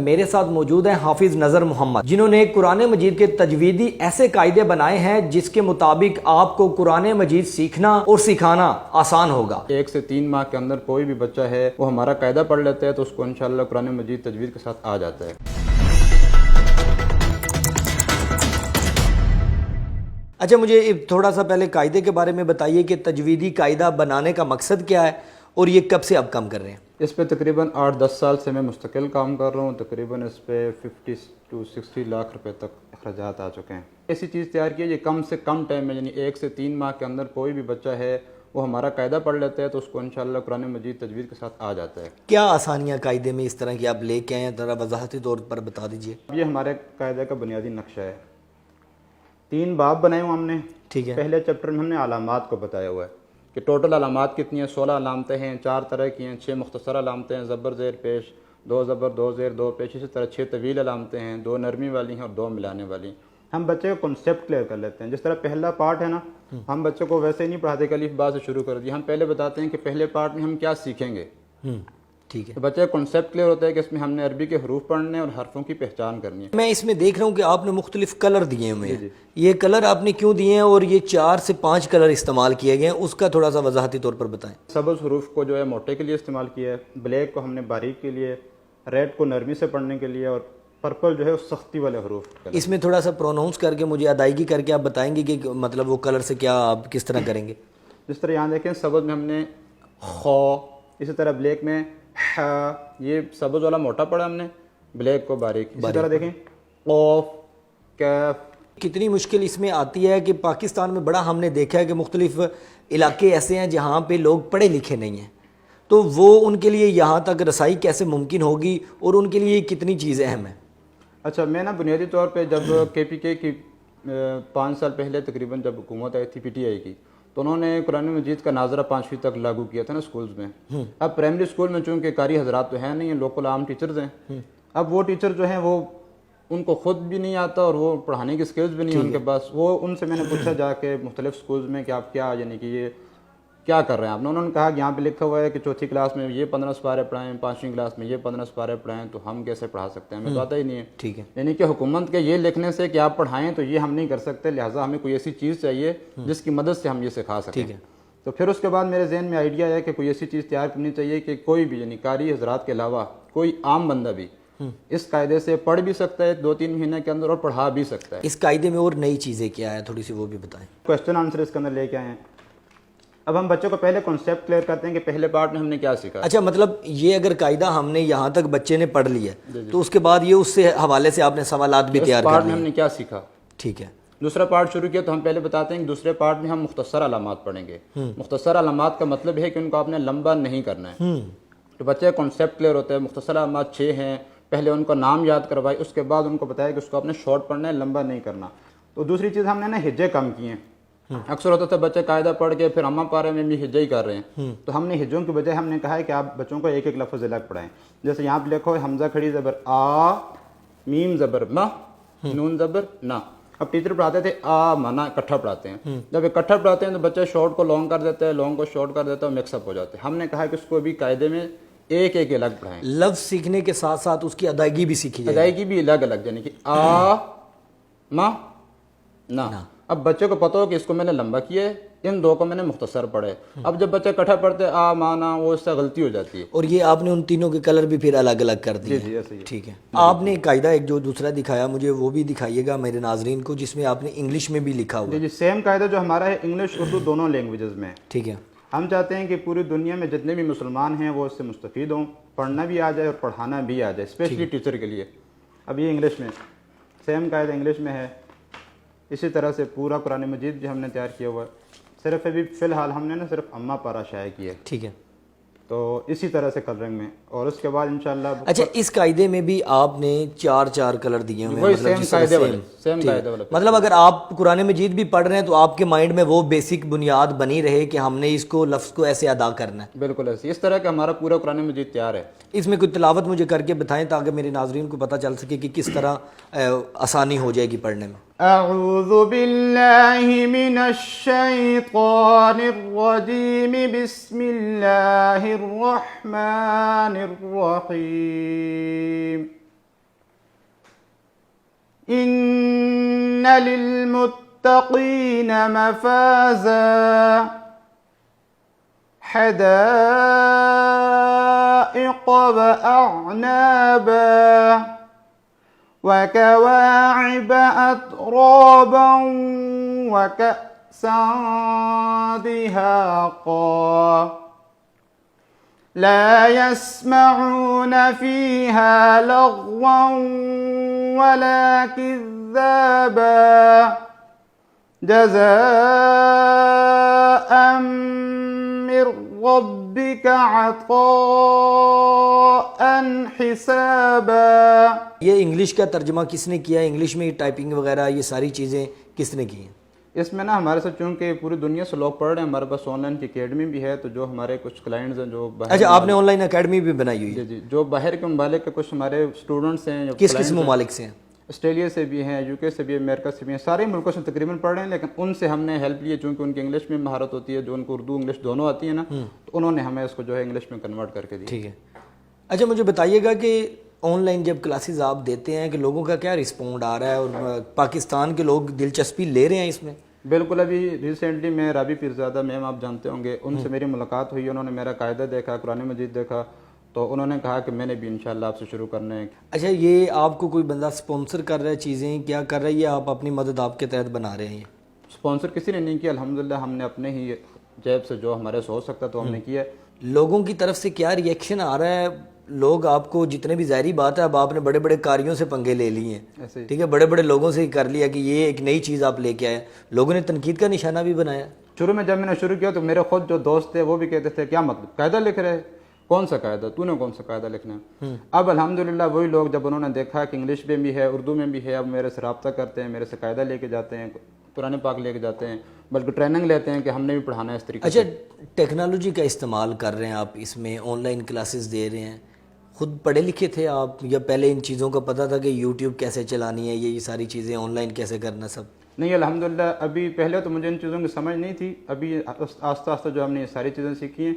میرے ساتھ موجود ہیں حافظ نذر محمد، جنہوں نے قرآن مجید کے تجویدی ایسے قاعدے بنائے ہیں جس کے مطابق آپ کو قرآن مجید سیکھنا اور سکھانا آسان ہوگا۔ 1 سے 3 ماہ کے اندر کوئی بھی بچہ ہے وہ ہمارا قاعدہ پڑھ لیتا ہے تو اس کو انشاءاللہ قرآن مجید تجوید کے ساتھ آ جاتا ہے۔ اچھا، مجھے تھوڑا سا پہلے قاعدے کے بارے میں بتائیے کہ تجویدی قاعدہ بنانے کا مقصد کیا ہے اور یہ کب سے آپ کام کر رہے ہیں؟ اس پہ تقریباً 8-10 سال سے میں مستقل کام کر رہا ہوں، تقریباً اس پہ 50 سے 60 لاکھ روپے تک اخراجات آ چکے ہیں۔ ایسی چیز تیار کی ہے یہ کم سے کم ٹائم میں، یعنی 1 سے 3 ماہ کے اندر کوئی بھی بچہ ہے وہ ہمارا قاعدہ پڑھ لیتا ہے تو اس کو انشاءاللہ قرآن مجید تجوید کے ساتھ آ جاتا ہے۔ کیا آسانیاں قاعدے میں اس طرح کی آپ لے کے آئے ہیں، ذرا وضاحتی طور پر بتا دیجئے۔ یہ ہمارے قاعدے کا بنیادی نقشہ ہے۔ 3 باب بنائے ہوئے ہم نے۔ ٹھیک ہے۔ پہلے چیپٹر میں ہم نے علامات کو بتایا ہوا ہے کہ ٹوٹل علامات کتنی ہیں، 16 علامتیں ہیں، 4 طرح کی ہیں، 6 مختصر علامتیں ہیں، زبر زیر پیش، 2 زبر 2 زیر 2 پیش، اسی طرح 6 طویل علامتیں ہیں، 2 نرمی والی ہیں اور 2 ملانے والی۔ ہم بچے کو کنسیپٹ کلیئر کر لیتے ہیں۔ جس طرح پہلا پارٹ ہے نا، ہم بچوں کو ویسے ہی نہیں پڑھاتے کہ الف با سے شروع کر دیا، ہم پہلے بتاتے ہیں کہ پہلے پارٹ میں ہم کیا سیکھیں گے۔ ٹھیک ہے۔ تو بچے کا کنسیپٹ کلیئر ہوتا ہے کہ اس میں ہم نے عربی کے حروف پڑھنے اور حرفوں کی پہچان کرنی ہے۔ میں اس میں دیکھ رہا ہوں کہ آپ نے مختلف کلر دیے ہوئے ہیں، یہ کلر آپ نے کیوں دیے ہیں اور یہ 4 سے 5 کلر استعمال کیے گئے ہیں، اس کا تھوڑا سا وضاحتی طور پر بتائیں۔ سبز حروف کو جو ہے موٹے کے لیے استعمال کیا ہے، بلیک کو ہم نے باریک کے لیے، ریڈ کو نرمی سے پڑھنے کے لیے، اور پرپل جو ہے اس سختی والے حروف۔ اس میں تھوڑا سا پروناؤنس کر کے مجھے ادائیگی کر کے آپ بتائیں گے کہ مطلب وہ کلر سے کیا آپ کس طرح کریں گے؟ جس طرح یہاں دیکھیں سبز میں ہم نے خو، اسی طرح بلیک میں ح، یہ سبز والا موٹا پڑھا ہم نے، بلیک کو باریک۔ اسی طرح دیکھیں قوف، کیف۔ کتنی مشکل اس میں آتی ہے کہ پاکستان میں بڑا ہم نے دیکھا ہے کہ مختلف علاقے ایسے ہیں جہاں پہ لوگ پڑھے لکھے نہیں ہیں، تو وہ ان کے لیے یہاں تک رسائی کیسے ممکن ہوگی اور ان کے لیے کتنی چیز اہم ہے؟ اچھا، میں نا بنیادی طور پہ جب کے پی کے کی 5 سال پہلے تقریباً جب حکومت آئی تھی، پی ٹی آئی کی، تو انہوں نے قرآن مجید کا ناظرہ 5ویں تک لاگو کیا تھا نا سکولز میں۔ اب پرائمری سکول میں چونکہ قاری حضرات تو ہیں نہیں ہیں، لوکل عام ٹیچرز ہیں، اب وہ ٹیچر جو ہیں وہ ان کو خود بھی نہیں آتا اور وہ پڑھانے کی سکلز بھی نہیں ہیں ان کے پاس۔ وہ ان سے میں نے پوچھا جا کے مختلف سکولز میں کہ آپ کیا، یعنی کہ یہ کیا کر رہے ہیں آپ نے؟ انہوں نے کہا کہ یہاں پہ لکھا ہوا ہے کہ 4تھی کلاس میں یہ 15 سپارے پڑھائیں، 5ویں کلاس میں یہ 15 سپارے پڑھائیں، تو ہم کیسے پڑھا سکتے ہیں؟ ہمیں تو آتا ہی نہیں ہے۔ ٹھیک ہے۔ یعنی کہ حکومت کے یہ لکھنے سے کہ آپ پڑھائیں تو یہ ہم نہیں کر سکتے، لہٰذا ہمیں کوئی ایسی چیز چاہیے جس کی مدد سے ہم یہ سکھا سکیں۔ ٹھیک ہے۔ تو پھر اس کے بعد میرے ذہن میں آئیڈیا ہے کہ کوئی ایسی چیز تیار کرنی چاہیے کہ کوئی بھی، یعنی قاری حضرات کے علاوہ کوئی عام بندہ بھی اس قاعدے سے پڑھ بھی سکتا ہے 2-3 مہینے کے اندر اور پڑھا بھی سکتا ہے۔ اس قاعدے میں اور نئی چیزیں کیا ہیں، تھوڑی سی وہ بھی بتائیں۔ کوسچن آنسر اس کے اندر لے کے آئے ہیں۔ اب ہم بچوں کو پہلے کنسیپٹ کلیئر کرتے ہیں کہ پہلے پارٹ میں ہم نے کیا سیکھا۔ اچھا، مطلب یہ اگر قاعدہ ہم نے یہاں تک بچے نے پڑھ لیا تو اس کے بعد یہ اس سے حوالے سے آپ نے سوالات بھی تیار کر پارٹ میں لیے۔ ہم نے کیا سیکھا۔ ٹھیک ہے۔ دوسرا پارٹ شروع کیا تو ہم پہلے بتاتے ہیں کہ دوسرے پارٹ میں ہم مختصر علامات پڑھیں گے۔ مختصر علامات کا مطلب ہے کہ ان کو آپ نے لمبا نہیں کرنا ہے، تو بچے کا کنسیپٹ کلیئر ہوتا ہے۔ مختصر علامات 6 ہیں، پہلے ان کو نام یاد کروائی، اس کے بعد ان کو بتایا کہ اس کو آپ نے شارٹ پڑھنا ہے، لمبا نہیں کرنا۔ تو دوسری چیز ہم نے نا ہجے کم کیے ہیں۔ اکثر ہوتا تھا بچے قاعدہ پڑھ کے پھر اماں پارے میں بھی ہجے ہی کر رہے ہیں، تو ہم نے ہجوں کی بجائے ہم نے کہا ہے کہ آپ بچوں کو ایک ایک لفظ الگ پڑھائیں۔ جیسے یہاں پہ لکھو حمزہ کھڑی زبر آ، میم زبر ما، نون زبر نا۔ اب ٹیچر پڑھاتے تھے آ مانا اکٹھا پڑھاتے ہیں، جب اکٹھا پڑھاتے ہیں تو بچے شارٹ کو لانگ کر دیتے ہیں، لانگ کو شارٹ کر دیتے ہیں، مکس اپ ہو جاتے ہیں۔ ہم نے کہا کہ اس کو بھی قاعدے میں ایک ایک الگ پڑھائیں، لفظ سیکھنے کے ساتھ ساتھ اس کی ادائیگی بھی سیکھی جائے، ادائیگی بھی الگ الگ، یعنی کہ آ ما نا۔ اب بچے کو پتہ ہو کہ اس کو میں نے لمبا کیا ہے، ان 2 کو میں نے مختصر پڑھے۔ اب جب بچے اکٹھا پڑھتے آ مانا، وہ اس سے غلطی ہو جاتی ہے۔ اور یہ آپ نے ان تینوں کے کلر بھی پھر الگ الگ کر دیے؟ جی ایسے ہی۔ ٹھیک ہے۔ آپ نے قاعدہ ایک جو دوسرا دکھایا مجھے وہ بھی دکھائیے گا میرے ناظرین کو، جس میں آپ نے انگلش میں بھی لکھا ہوا ہے۔ جی سیم قاعدہ جو ہمارا ہے انگلش اردو دونوں لینگویجز میں۔ ٹھیک ہے۔ ہم چاہتے ہیں کہ پوری دنیا میں جتنے بھی مسلمان ہیں وہ اس سے مستفید ہوں، پڑھنا بھی آ جائے اور پڑھانا بھی آ جائے، اسپیشلی ٹیچر کے لیے۔ اب یہ انگلش میں سیم قاعدہ انگلش میں ہے۔ اسی طرح سے پورا قرآن مجید جو ہم نے تیار کیا ہوا ہے، صرف ابھی فی الحال ہم نے نا صرف اماں پارا شائع کیا ہے۔ ٹھیک ہے۔ تو اسی طرح سے کلرنگ میں، اور اس کے بعد انشاءاللہ اچھا، اس قاعدے میں بھی آپ نے 4 کلر دیے ہوئے ہیں، وہی مطلب سیم جس طرح قاعدے والے، سیم قاعدے والے۔ مطلب اگر آپ قرآن مجید بھی پڑھ رہے ہیں تو آپ کے مائنڈ میں وہ بیسک بنیاد بنی رہے کہ ہم نے اس کو لفظ کو ایسے ادا کرنا ہے۔ بالکل ایسے، اس طرح کہ ہمارا پورا قرآن مجید تیار ہے۔ اس میں کوئی تلاوت مجھے کر کے بتائیں تاکہ میرے ناظرین کو پتہ چل سکے کہ کس طرح آسانی ہو جائے گی پڑھنے میں۔ اعوذ باللہ من الشیطان الرجیم، بسم اللہ الرحمن الرحیم۔ ان للمتقین مفازا حدائق وأعنابا وكواعب أترابا وكأسا دهاقا لا يسمعون فيها لغوا ولا كذابا جزاء من ربك عطاء حسابا. یہ انگلش کا ترجمہ کس نے کیا؟ انگلش میں ٹائپنگ وغیرہ یہ ساری چیزیں کس نے کی ہیں؟ اس میں نا ہمارے ساتھ چونکہ پوری دنیا سے لوگ پڑھ رہے ہیں، ہمارے پاس آن لائن کی اکیڈمی بھی ہے، تو جو ہمارے کچھ کلائنٹس ہیں جو باہر، اچھا آپ نے آن لائن اکیڈمی بھی بنائی ہوئی ہے؟ جی جو باہر کے ممالک کے کچھ ہمارے اسٹوڈنٹس ہیں، کس ممالک سے ہیں؟ آسٹریلیا سے بھی ہیں، یو کے سے بھی ہیں، امریکہ سے بھی ہیں، سارے ملکوں سے تقریباً پڑھ رہے ہیں، لیکن ان سے ہم نے ہیلپ لی ہے چونکہ ان کی انگلش میں مہارت ہوتی ہے، جو ان کو اردو انگلش دونوں آتی ہے نا، تو انہوں نے ہمیں اس کو جو ہے انگلش میں کنورٹ کر کے دی. ٹھیک ہے. اچھا مجھے بتائیے گا کہ آن لائن جب کلاسز آپ دیتے ہیں کہ لوگوں کا کیا رسپونڈ آ رہا ہے، اور پاکستان کے لوگ دلچسپی لے رہے ہیں اس میں؟ بالکل. ابھی ریسنٹلی میں رابی پیرزادہ میم آپ جانتے ہوں گے، ان سے میری ملاقات ہوئی، انہوں نے میرا قاعدہ دیکھا، قرآن مجید دیکھا، تو انہوں نے کہا کہ میں نے بھی انشاءاللہ آپ سے شروع کرنا ہے. اچھا یہ آپ کو کوئی بندہ سپانسر کر رہا ہے چیزیں، کیا کر رہا ہے، یا آپ اپنی مدد آپ کے تحت بنا رہے ہیں؟ اسپانسر کسی نے نہیں کیا، الحمدللہ ہم نے اپنے ہی جیب سے جو ہمارے سے ہو سکتا تو ہم نے کیا. لوگوں کی طرف سے کیا ریئیکشن آ رہا ہے؟ لوگ آپ کو جتنے بھی، ظاہری بات ہے اب آپ نے بڑے بڑے کاریوں سے پنگے لے لیے ہیں، ایسے ہی ٹھیک ہے، بڑے بڑے لوگوں سے ہی کر لیا کہ یہ ایک نئی چیز آپ لے کے آئے، لوگوں نے تنقید کا نشانہ بھی بنایا. شروع میں جب میں نے شروع کیا تو میرے خود جو دوست تھے وہ بھی کہتے تھے کیا مطلب قاعدہ لکھ رہے، کون سا قاعدہ، تو نے کون سا قاعدہ لکھنا ہے. اب الحمدللہ وہی لوگ جب انہوں نے دیکھا کہ انگلش میں بھی ہے، اردو میں بھی ہے، اب میرے سے رابطہ کرتے ہیں، میرے سے قاعدہ لے کے جاتے ہیں، قرآن پاک لے کے جاتے ہیں، بلکہ ٹریننگ لیتے ہیں کہ ہم نے بھی پڑھانا ہے اس طریقے سے. اچھا ٹیکنالوجی کا استعمال کر رہے ہیں آپ اس میں، آن لائن کلاسز دے رہے ہیں، خود پڑھے لکھے تھے آپ یا پہلے ان چیزوں کا پتہ تھا کہ یوٹیوب کیسے چلانی ہے، یہ ساری چیزیں آن لائن کیسے کرنا سب؟ نہیں الحمدللہ ابھی پہلے تو مجھے ان چیزوں کی سمجھ نہیں تھی، ابھی آہستہ آہستہ جو ہم نے یہ ساری چیزیں سیکھی ہیں.